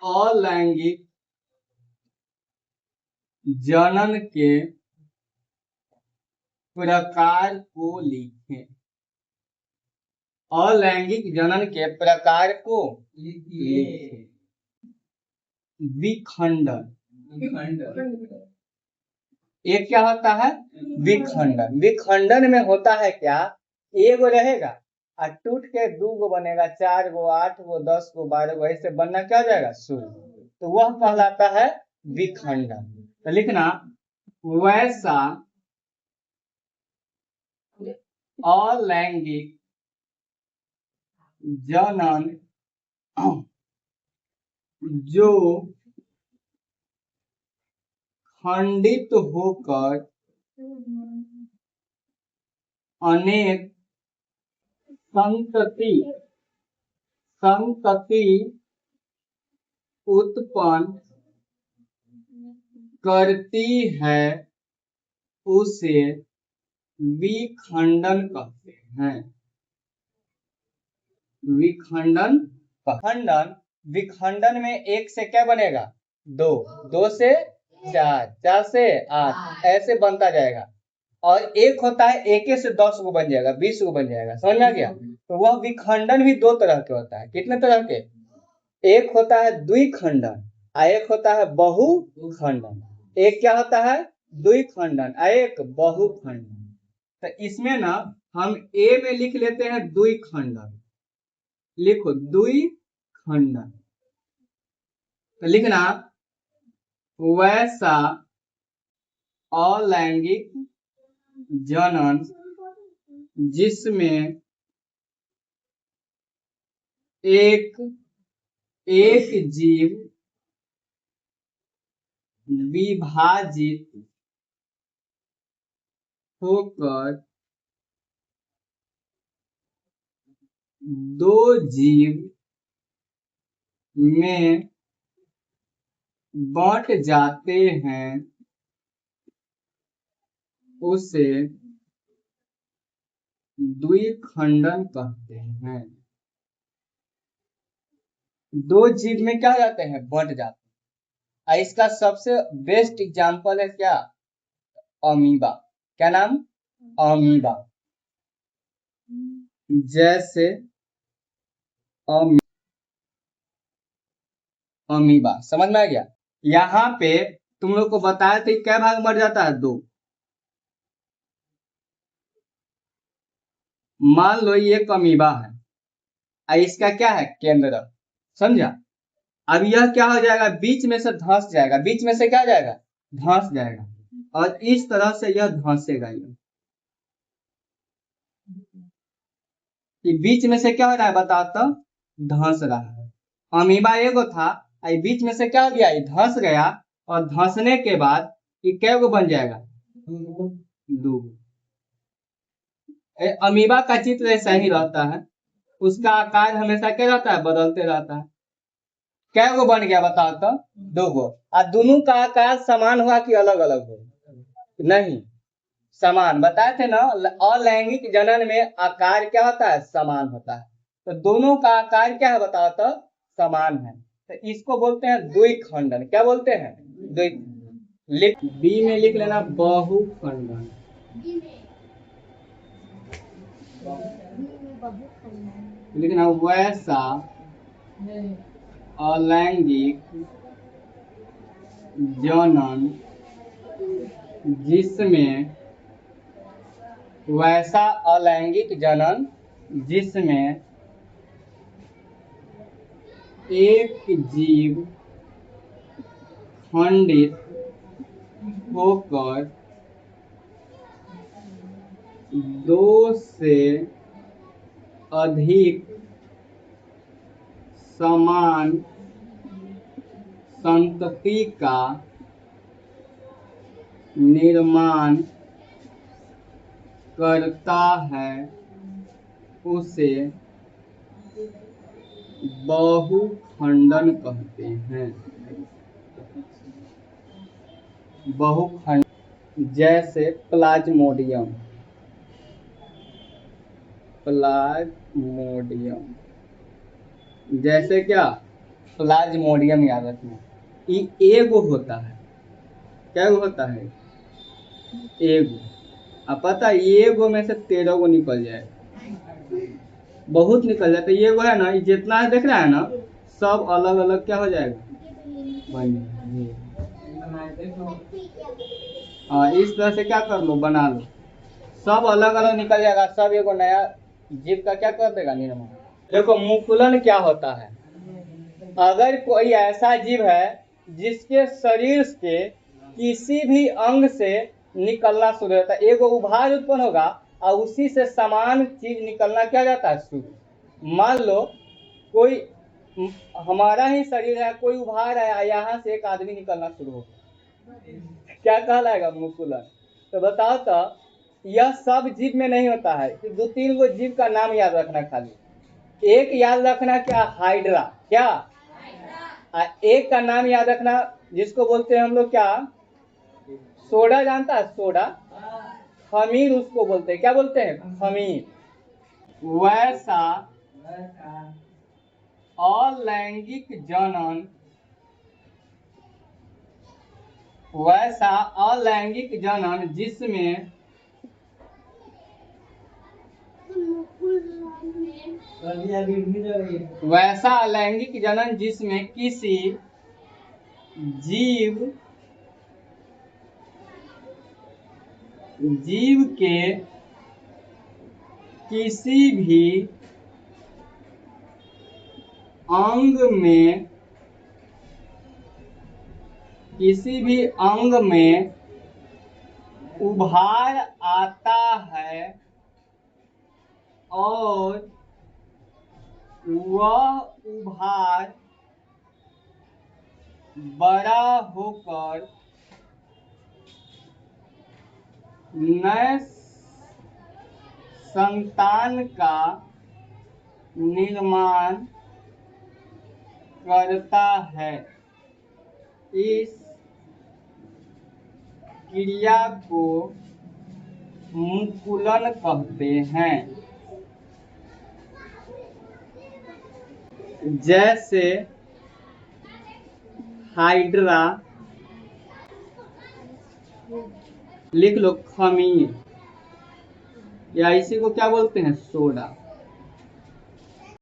अलैंगिक जनन के प्रकार को लिखें। अलैंगिक जनन के प्रकार को लिखें। विखंडन, ये क्या होता है? विखंडन। विखंडन में होता है क्या, एगो रहेगा और टूट के 2 गो बनेगा, 4 गो, 8 गो, 10 गो, 12 गो, ऐसे बनना क्या हो जाएगा? शून्य। तो वह कहलाता है विखंडन। तो लिखना वैसा अलैंगिक जनन जो खंडित होकर अनेक संतति उत्पन्न करती है, उसे विखंडन कहते हैं। विखंडन। खंडन, विखंडन में 1 से क्या बनेगा? 2, 2 से 4, 4 से 8, ऐसे बनता जाएगा। और एक होता है 1 से 10 गो बन जाएगा, 20 गो बन जाएगा। समझ में आ गया? तो वह विखंडन भी 2 तरह के होता है। कितने तरह के? एक होता है द्विखंडन और एक होता है बहुखंडन। एक क्या होता है? द्विखंडन, एक बहुखंडन। तो इसमें ना हम ए में लिख लेते हैं द्विखंडन। लिखो द्विखंडन। तो लिखना वैसा अलैंगिक जनन जिसमें एक जीव विभाजित होकर 2 जीव में बंट जाते हैं, उसे द्विखंडन कहते हैं। 2 जीव में क्या जाते हैं? बंट जाते हैं। और इसका सबसे बेस्ट एग्जांपल है क्या? अमीबा। क्या नाम? अमीबा। जैसे अमीबा। समझ में आ गया? यहाँ पे तुम लोग को बताया था क्या भाग मर जाता है? 2। मान लो ये एक अमीबा है और इसका क्या है? केंद्र। समझा? अब यह क्या हो जाएगा? बीच में से धंस जाएगा। बीच में से क्या जाएगा? धंस जाएगा। और इस तरह से यह धंसेगा। ये बीच में से क्या हो रहा है? बताओ तो। धंस रहा है। अमीबा एगो था, बीच में से क्या हो गया? ये धंस गया। और धंसने के बाद ये कै गो बन जाएगा? 2। अमीबा का चित्र ऐसा ही रहता है। उसका आकार हमेशा क्या रहता है? बदलते रहता है। कै गो बन गया बताओ तो? 2 गो। और दोनों का आकार समान हुआ कि अलग अलग हो? नहीं, समान। बताए थे ना, अलैंगिक जनन में आकार क्या होता है? समान होता है। तो दोनों का आकार क्या है बताओ तो? समान है। तो इसको बोलते हैं द्विखंडन। क्या बोलते हैं? लिख बी में लिख लेना बहुखंडन। लिखना वैसा अलैंगिक जनन जिसमें वैसा अलैंगिक जनन जिसमें एक जीव खंडित होकर 2 से अधिक समान संतति का निर्माण करता है, उसे बहुखंडन कहते हैं। बहुखंड जैसे प्लाज्मोडियम। जैसे क्या? प्लाज्मोडियम याद रखना। ये एगो होता है, क्या होता है? एगो। अब पता है एगो में से 13 गो निकल जाए, बहुत निकल जाता है। एगो है ना, ये जितना है देख रहा है ना, सब अलग अलग क्या हो जाएगा, बन जाएगा। हाँ, इस तरह से क्या कर लो, बना लो, सब अलग अलग निकल जाएगा, सब एगो नया जीव का क्या कर देगा, निर्माण। देखो मुकुलन क्या होता है, अगर कोई ऐसा जीव है जिसके शरीर के किसी भी अंग से निकलना शुरू होता है, एगो उभार उत्पन्न होगा और उसी से समान चीज निकलना क्या जाता है, शुरू। मान लो कोई हमारा ही शरीर है, कोई उभार है, यहाँ से एक आदमी निकलना शुरू होगा, क्या कहलाएगा, मुकुलन। तो बताओ तो, यह सब जीव में नहीं होता है, 2-3 गो जीव का नाम याद रखना खाली। एक याद रखना क्या, हाइड्रा, क्या, एक का नाम याद रखना जिसको बोलते हैं हम लोग क्या, सोडा, जानता है सोडा, खमीर उसको बोलते हैं, क्या बोलते हैं, खमीर। वैसा अलैंगिक जनन, वैसा अलैंगिक जनन जिसमें वैसा अलैंगिक जनन जिसमें किसी जीव के किसी भी अंग में उभार आता है और वह उभार बड़ा होकर नए संतान का निर्माण करता है, इस क्रिया को मुकुलन कहते हैं। जैसे हाइड्रा, लिख लो खमीर, या इसी को क्या बोलते हैं, सोडा।